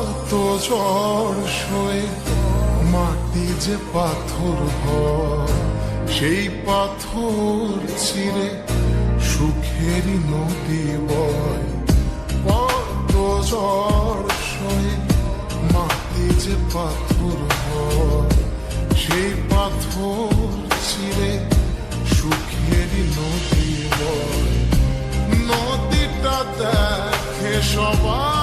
কত ঝড় সয়ে মাটি যে পাথর হয়, সেই পাথর চিরে সুখেরই নদী বয়। কত ঝড় সয়ে মাটি যে পাথর হয়, সেই পাথর চিরে সুখেরই নদী বয়। নদীটা দেখে সবাই